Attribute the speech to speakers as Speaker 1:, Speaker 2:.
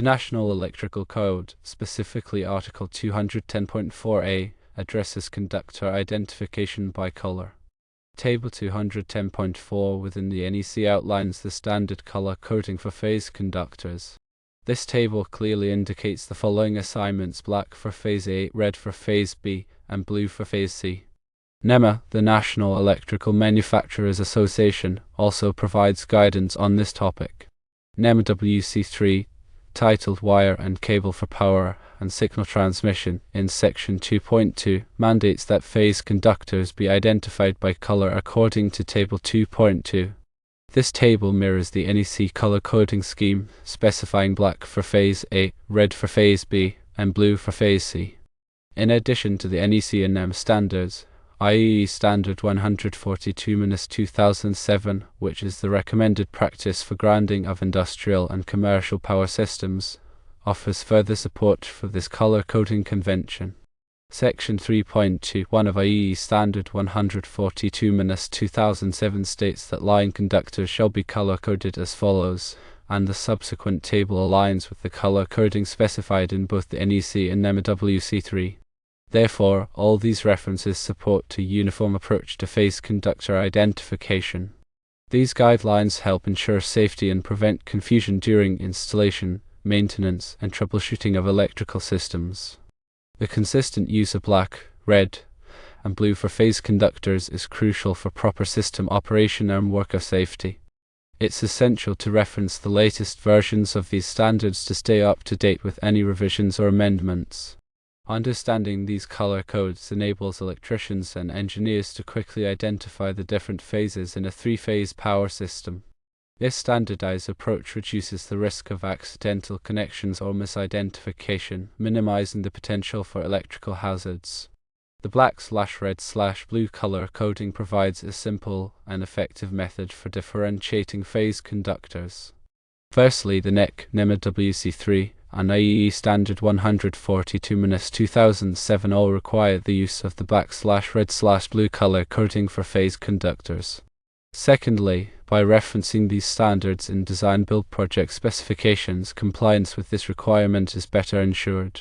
Speaker 1: The National Electrical Code, specifically Article 210.4a, addresses conductor identification by color. Table 210.4 within the NEC outlines the standard color coding for phase conductors. This table clearly indicates the following assignments: black for phase A, red for phase B, and blue for phase C. NEMA, the National Electrical Manufacturers Association, also provides guidance on this topic. NEMA WC3, titled Wire and Cable for Power and Signal Transmission, in Section 2.2, mandates that phase conductors be identified by color according to Table 2.2. This table mirrors the NEC color coding scheme, specifying black for phase A, red for phase B, and blue for phase C. In addition to the NEC and NEMA standards, IEEE Standard 142-2007, which is the recommended practice for grounding of industrial and commercial power systems, offers further support for this color coding convention. Section 3.21 of IEEE Standard 142-2007 states that line conductors shall be color coded as follows, and the subsequent table aligns with the color coding specified in both the NEC and NEMA WC3. Therefore, all these references support a uniform approach to phase conductor identification. These guidelines help ensure safety and prevent confusion during installation, maintenance, and troubleshooting of electrical systems. The consistent use of black, red, and blue for phase conductors is crucial for proper system operation and worker safety. It's essential to reference the latest versions of these standards to stay up to date with any revisions or amendments. Understanding these color codes enables electricians and engineers to quickly identify the different phases in a three-phase power system. This standardized approach reduces the risk of accidental connections or misidentification, minimizing the potential for electrical hazards. The black/red/blue color coding provides a simple and effective method for differentiating phase conductors. Firstly, the NEMA WC3 and IEEE Standard 142-2007 all require the use of the black/red/blue color coding for phase conductors. Secondly, by referencing these standards in design-build project specifications, compliance with this requirement is better ensured.